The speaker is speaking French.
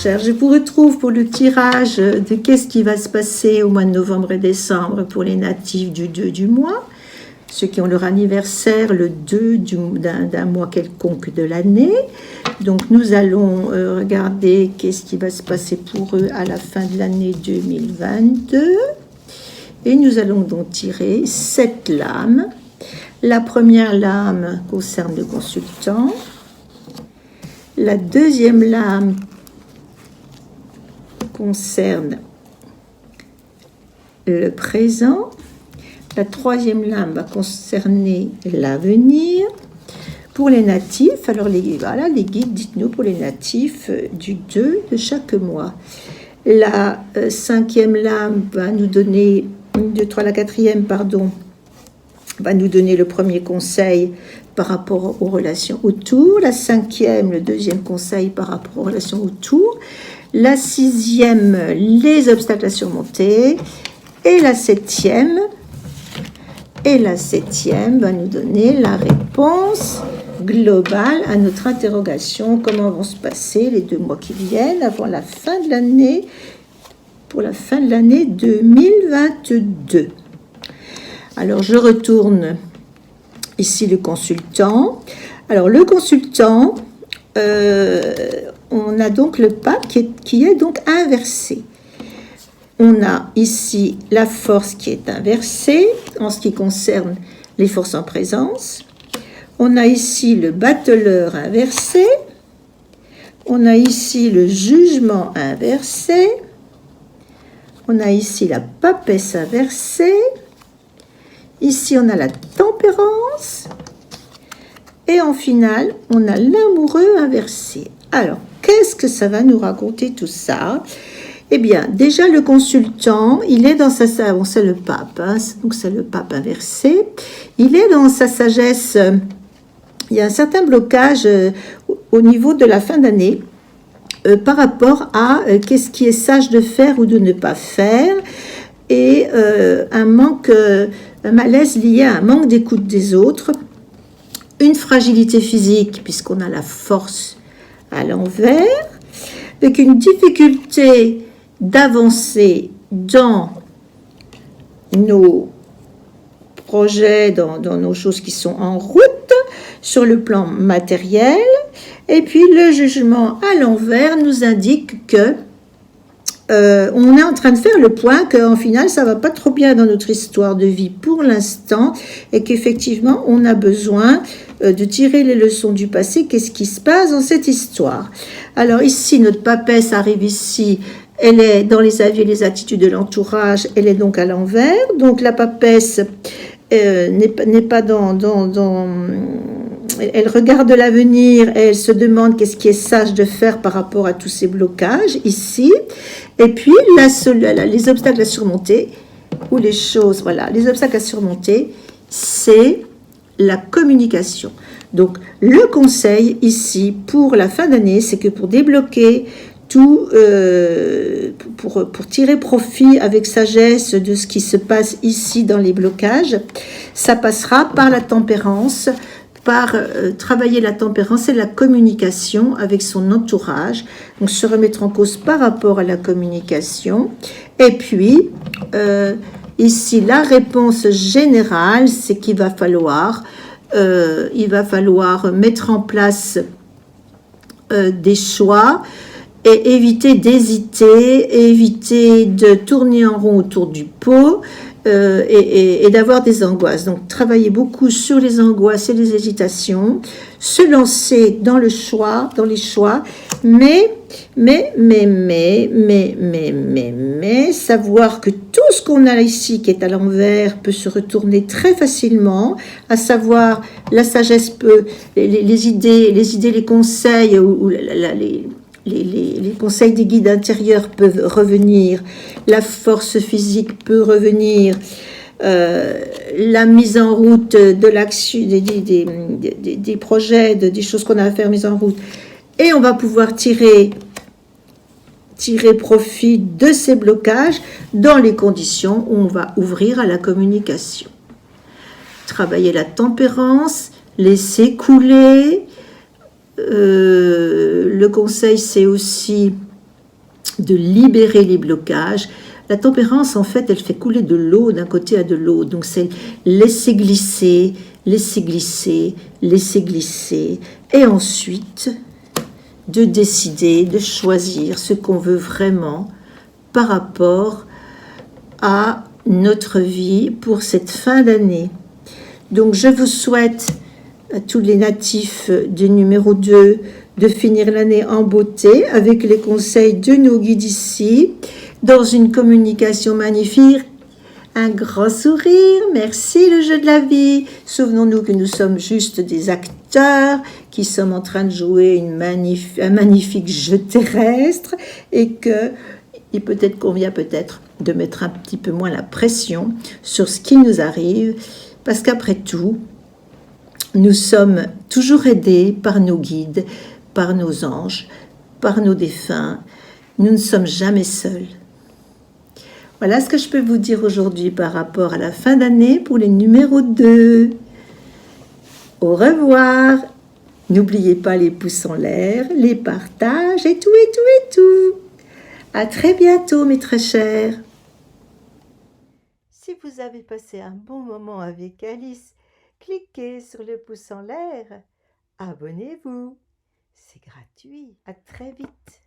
chers. Je vous retrouve pour le tirage de qu'est-ce qui va se passer au mois de novembre et décembre pour les natifs du 2 du mois, ceux qui ont leur anniversaire le 2 d'un mois quelconque de l'année. Donc nous allons regarder qu'est-ce qui va se passer pour eux à la fin de l'année 2022. Et nous allons donc tirer 7 lames. La première lame concerne le consultant. La deuxième lame concerne le présent. La troisième lame va concerner l'avenir. Pour les natifs, alors les guides, dites-nous pour les natifs du 2 de chaque mois. La cinquième lame va nous donner, la quatrième, pardon, va nous donner le premier conseil par rapport aux relations autour. La cinquième, le deuxième conseil par rapport aux relations autour. La sixième, les obstacles à surmonter. Et la septième va nous donner la réponse globale à notre interrogation. Comment vont se passer les 2 mois qui viennent avant la fin de l'année, pour la fin de l'année 2022. Alors, je retourne ici le consultant. Alors, le consultant, on a donc le pape qui est donc inversé. On a ici la force qui est inversée en ce qui concerne les forces en présence. On a ici le battleur inversé. On a ici le jugement inversé. On a ici la papesse inversée. Ici, on a la tempérance. Et en finale, on a l'amoureux inversé. Alors, qu'est-ce que ça va nous raconter tout ça ? Eh bien, déjà, le consultant, il est dans sa... Bon, c'est le pape, hein, donc c'est le pape inversé. Il est dans sa sagesse. Il y a un certain blocage au niveau de la fin d'année par rapport à qu'est-ce qui est sage de faire ou de ne pas faire. Et un malaise lié à un manque d'écoute des autres, une fragilité physique puisqu'on a la force à l'envers, avec une difficulté d'avancer dans nos projets, dans nos choses qui sont en route sur le plan matériel. Et puis le jugement à l'envers nous indique que on est en train de faire le point qu'en final, ça va pas trop bien dans notre histoire de vie pour l'instant et qu'effectivement, on a besoin de tirer les leçons du passé. Qu'est-ce qui se passe dans cette histoire ? Alors ici, notre papesse arrive ici. Elle est dans les avis et les attitudes de l'entourage. Elle est donc à l'envers. Donc la papesse n'est pas dans elle regarde l'avenir et elle se demande qu'est-ce qui est sage de faire par rapport à tous ces blocages ici. Et puis, les obstacles à surmonter, ou les choses, voilà, les obstacles à surmonter, c'est la communication. Donc, le conseil ici pour la fin d'année, c'est que pour débloquer tout, pour tirer profit avec sagesse de ce qui se passe ici dans les blocages, ça passera par la tempérance, par travailler la tempérance et la communication avec son entourage, donc se remettre en cause par rapport à la communication. Et puis, ici, la réponse générale, c'est qu'il va falloir mettre en place des choix et éviter d'hésiter, éviter de tourner en rond autour du pot, et d'avoir des angoisses. Donc, travailler beaucoup sur les angoisses et les hésitations, se lancer dans les choix, mais, savoir que tout ce qu'on a ici qui est à l'envers peut se retourner très facilement, à savoir la sagesse peut, les idées, les conseils ou les conseils des guides intérieurs peuvent revenir, la force physique peut revenir, la mise en route de l'action, des projets, des choses qu'on a à faire mise en route, et on va pouvoir tirer profit de ces blocages dans les conditions où on va ouvrir à la communication. Travailler la tempérance, laisser couler. Le conseil, c'est aussi de libérer les blocages. La tempérance, en fait, elle fait couler de l'eau d'un côté à de l'autre. Donc, c'est laisser glisser, laisser glisser, laisser glisser. Et ensuite, de décider, de choisir ce qu'on veut vraiment par rapport à notre vie pour cette fin d'année. Donc, je vous souhaite à tous les natifs du numéro 2 de finir l'année en beauté avec les conseils de nos guides ici, dans une communication magnifique, un grand sourire, merci le jeu de la vie. Souvenons-nous que nous sommes juste des acteurs qui sommes en train de jouer un magnifique jeu terrestre et que il peut-être convient peut-être de mettre un petit peu moins la pression sur ce qui nous arrive, parce qu'après tout, nous sommes toujours aidés par nos guides, par nos anges, par nos défunts. Nous ne sommes jamais seuls. Voilà ce que je peux vous dire aujourd'hui par rapport à la fin d'année pour les numéros 2. Au revoir. N'oubliez pas les pouces en l'air, les partages et tout, et tout, et tout. À très bientôt, mes très chers. Si vous avez passé un bon moment avec Alice, cliquez sur le pouce en l'air. Abonnez-vous. C'est gratuit. À très vite.